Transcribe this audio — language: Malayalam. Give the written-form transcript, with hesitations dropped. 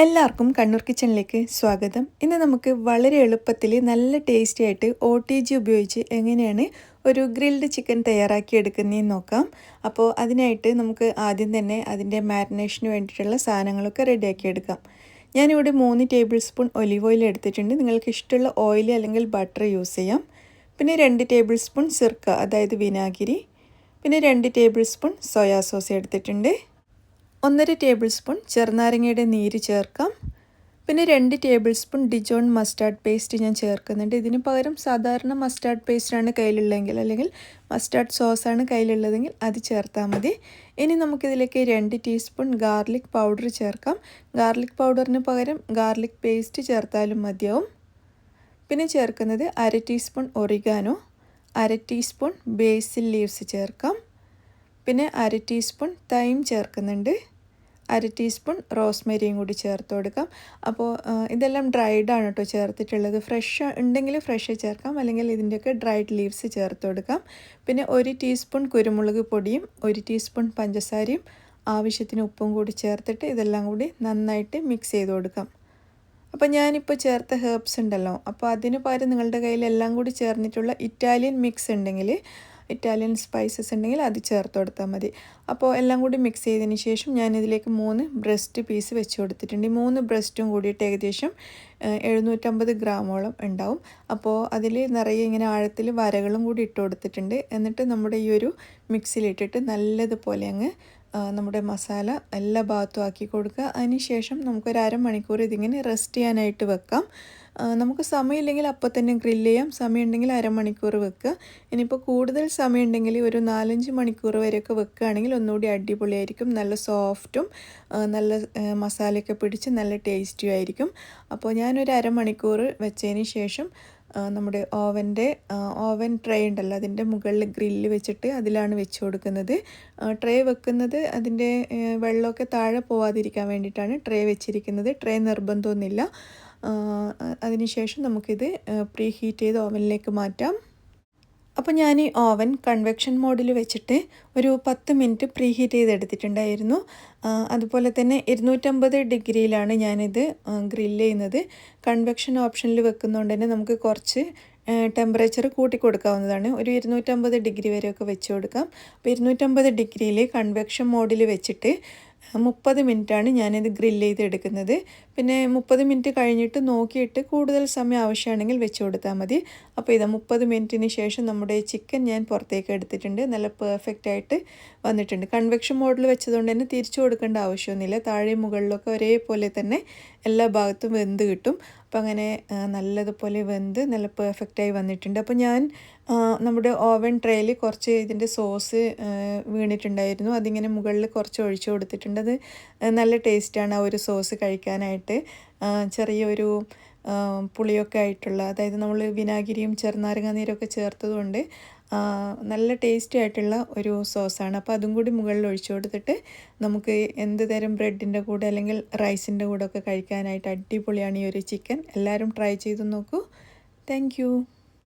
എല്ലാവർക്കും കണ്ണൂർ കിച്ചണിലേക്ക് സ്വാഗതം. ഇന്ന് നമുക്ക് വളരെ എളുപ്പത്തിൽ നല്ല ടേസ്റ്റി ആയിട്ട് OTG ഉപയോഗിച്ച് എങ്ങനെയാണ് ഒരു ഗ്രിൽഡ് ചിക്കൻ തയ്യാറാക്കിയെടുക്കുന്നതെന്ന് നോക്കാം. അപ്പോൾ അതിനായിട്ട് നമുക്ക് ആദ്യം തന്നെ അതിൻ്റെ മാരിനേഷന് വേണ്ടിയിട്ടുള്ള സാധനങ്ങളൊക്കെ റെഡിയാക്കിയെടുക്കാം. ഞാനിവിടെ 3 ടേബിൾ സ്പൂൺ ഒലിവ് ഓയിൽ എടുത്തിട്ടുണ്ട്. നിങ്ങൾക്ക് ഇഷ്ടമുള്ള ഓയിൽ അല്ലെങ്കിൽ ബട്ടർ യൂസ് ചെയ്യാം. പിന്നെ 2 ടേബിൾ സ്പൂൺ സിർക്ക അതായത് വിനാഗിരി, പിന്നെ 2 ടേബിൾ സ്പൂൺ സോയാ സോസ് എടുത്തിട്ടുണ്ട്. 1.5 ടേബിൾ സ്പൂൺ ചെറുനാരങ്ങയുടെ നീര് ചേർക്കാം. പിന്നെ 2 table spoon Dijon mustard paste ഞാൻ ചേർക്കുന്നുണ്ട്. ഇതിന് പകരം സാധാരണ മസ്റ്റാർഡ് പേസ്റ്റാണ് കയ്യിലുള്ളതെങ്കിൽ അല്ലെങ്കിൽ മസ്റ്റാർഡ് സോസാണ് കയ്യിലുള്ളതെങ്കിൽ അത് ചേർത്താൽ മതി. ഇനി നമുക്കിതിലേക്ക് 2 ടീസ്പൂൺ ഗാർലിക് പൗഡർ ചേർക്കാം. ഗാർലിക് പൗഡറിന് പകരം ഗാർലിക് പേസ്റ്റ് ചേർത്താലും മതിയാവും. പിന്നെ ചേർക്കുന്നത് 1/2 ടീസ്പൂൺ ഒറിഗാനോ, 1/2 ടീസ്പൂൺ ബേസിൽ ലീവ്സ് ചേർക്കാം. പിന്നെ 1/2 ടീസ്പൂൺ തൈം ചേർക്കുന്നുണ്ട്. 1/2 ടീസ്പൂൺ റോസ്മേരിയും കൂടി ചേർത്ത് കൊടുക്കാം. അപ്പോൾ ഇതെല്ലാം ഡ്രൈഡാണ് കേട്ടോ ചേർത്തിട്ടുള്ളത്. ഫ്രഷ് ഉണ്ടെങ്കിൽ ഫ്രഷ് ചേർക്കാം, അല്ലെങ്കിൽ ഇതിൻ്റെയൊക്കെ ഡ്രൈഡ് ലീവ്സ് ചേർത്ത് കൊടുക്കാം. പിന്നെ 1 ടീസ്പൂൺ കുരുമുളക് പൊടിയും 1 ടീസ്പൂൺ പഞ്ചസാരയും ആവശ്യത്തിന് ഉപ്പും കൂടി ചേർത്തിട്ട് ഇതെല്ലാം കൂടി നന്നായിട്ട് മിക്സ് ചെയ്ത് കൊടുക്കാം. അപ്പോൾ ഞാനിപ്പോൾ ചേർത്ത ഹെർബ്സ് ഉണ്ടല്ലോ, അപ്പോൾ അതിന് പകരം നിങ്ങളുടെ കയ്യിൽ എല്ലാം കൂടി ചേർന്നിട്ടുള്ള ഇറ്റാലിയൻ മിക്സ് ഉണ്ടെങ്കിൽ, ഇറ്റാലിയൻ സ്പൈസസ് ഉണ്ടെങ്കിൽ അത് ചേർത്ത് കൊടുത്താൽ മതി. അപ്പോൾ എല്ലാം കൂടി മിക്സ് ചെയ്തതിന് ശേഷം ഞാനിതിലേക്ക് 3 ബ്രസ്റ്റ് പീസ് വെച്ച് കൊടുത്തിട്ടുണ്ട്. ഈ 3 ബ്രസ്റ്റും കൂടിയിട്ട് ഏകദേശം 750 ഗ്രാമോളം ഉണ്ടാവും. അപ്പോൾ അതിൽ നിറയെ ഇങ്ങനെ ആഴത്തിൽ വരകളും കൂടി ഇട്ട് കൊടുത്തിട്ടുണ്ട്. എന്നിട്ട് നമ്മുടെ ഈ ഒരു മിക്സിയിലിട്ടിട്ട് നല്ലതുപോലെ അങ്ങ് നമ്മുടെ മസാല എല്ലാ ഭാഗത്തും ആക്കി കൊടുക്കുക. അതിന് ശേഷം നമുക്കൊരു അരമണിക്കൂർ ഇതിങ്ങനെ റെസ്റ്റ് ചെയ്യാനായിട്ട് വെക്കാം. നമുക്ക് സമയമില്ലെങ്കിൽ അപ്പോൾ തന്നെ ഗ്രില്ല് ചെയ്യാം, സമയമുണ്ടെങ്കിൽ അരമണിക്കൂർ വെക്കുക. ഇനിയിപ്പോൾ കൂടുതൽ സമയമുണ്ടെങ്കിൽ ഒരു 4-5 മണിക്കൂർ വരെയൊക്കെ വെക്കുകയാണെങ്കിൽ ഒന്നുകൂടി അടിപൊളിയായിരിക്കും. നല്ല സോഫ്റ്റും നല്ല മസാലയൊക്കെ പിടിച്ച് നല്ല ടേസ്റ്റിയും ആയിരിക്കും. അപ്പോൾ ഞാനൊരു അരമണിക്കൂർ വെച്ചതിന് ശേഷം നമ്മുടെ ഓവൻ ട്രേ ഉണ്ടല്ലോ, അതിൻ്റെ മുകളിൽ ഗ്രില്ല് വെച്ചിട്ട് അതിലാണ് വെച്ച് കൊടുക്കുന്നത്. ട്രേ വെക്കുന്നത് അതിൻ്റെ വെള്ളമൊക്കെ താഴെ പോവാതിരിക്കാൻ വേണ്ടിയിട്ടാണ് ട്രേ വെച്ചിരിക്കുന്നത്. ട്രേ നിർബന്ധമൊന്നുമില്ല. അതിനുശേഷം നമുക്കിത് പ്രീ ഹീറ്റ് ചെയ്ത് ഓവനിലേക്ക് മാറ്റാം. അപ്പോൾ ഞാൻ ഈ ഓവൻ കൺവെക്ഷൻ മോഡിൽ വെച്ചിട്ട് ഒരു 10 മിനിറ്റ് പ്രീ ഹീറ്റ് ചെയ്തെടുത്തിട്ടുണ്ടായിരുന്നു. അതുപോലെ തന്നെ 250 ഡിഗ്രിയിലാണ് ഞാനിത് ഗ്രില്ല് ചെയ്യുന്നത്. കൺവെക്ഷൻ ഓപ്ഷനിൽ വെക്കുന്നതുകൊണ്ട് തന്നെ നമുക്ക് കുറച്ച് ടെമ്പറേച്ചർ കൂട്ടി കൊടുക്കാവുന്നതാണ്. ഒരു 250 ഡിഗ്രി വരെയൊക്കെ വെച്ച് കൊടുക്കാം. അപ്പോൾ 250 ഡിഗ്രിയിൽ കൺവെക്ഷൻ മോഡിൽ വെച്ചിട്ട് 30 മിനിറ്റാണ് ഞാനിത് ഗ്രില്ല് ചെയ്തെടുക്കുന്നത്. പിന്നെ 30 മിനിറ്റ് കഴിഞ്ഞിട്ട് നോക്കിയിട്ട് കൂടുതൽ സമയം ആവശ്യമാണെങ്കിൽ വെച്ച് കൊടുത്താൽ മതി. അപ്പോൾ ഇതാ 30 മിനിറ്റിന് ശേഷം നമ്മുടെ ചിക്കൻ ഞാൻ പുറത്തേക്ക് എടുത്തിട്ടുണ്ട്. നല്ല പെർഫെക്റ്റ് ആയിട്ട് വന്നിട്ടുണ്ട്. കൺവെക്ഷൻ മോഡിൽ വെച്ചതുകൊണ്ട് തന്നെ തിരിച്ചു കൊടുക്കേണ്ട ആവശ്യമൊന്നുമില്ല. താഴെ മുകളിലൊക്കെ ഒരേപോലെ തന്നെ എല്ലാ ഭാഗത്തും വെന്ത് കിട്ടും. അപ്പോൾ അങ്ങനെ നല്ലതുപോലെ വെന്ത് നല്ല പെർഫെക്റ്റായി വന്നിട്ടുണ്ട്. അപ്പോൾ ഞാൻ നമ്മുടെ ഓവൻ ട്രേയിൽ കുറച്ച് ഇതിൻ്റെ സോസ് വീണിട്ടുണ്ടായിരുന്നു. അതിങ്ങനെ മുകളിൽ കുറച്ച് ഒഴിച്ചു കൊടുത്തിട്ടുണ്ട്. അത് നല്ല ടേസ്റ്റാണ് ആ ഒരു സോസ് കഴിക്കാനായിട്ട്. ചെറിയൊരു പുളിയൊക്കെ ആയിട്ടുള്ള, അതായത് നമ്മൾ വിനാഗിരിയും ചെറുനാരങ്ങ നീരൊക്കെ ചേർത്തതുകൊണ്ട് നല്ല ടേസ്റ്റി ആയിട്ടുള്ള ഒരു സോസാണ്. അപ്പോൾ അതും കൂടി മുകളിൽ ഒഴിച്ചു കൊടുത്തിട്ട് നമുക്ക് എന്ത് തരം ബ്രെഡിൻ്റെ കൂടെ അല്ലെങ്കിൽ റൈസിൻ്റെ കൂടെ ഒക്കെ കഴിക്കാനായിട്ട് അടിപൊളിയാണ് ഈ ഒരു ചിക്കൻ. എല്ലാവരും ട്രൈ ചെയ്ത് നോക്കൂ. താങ്ക്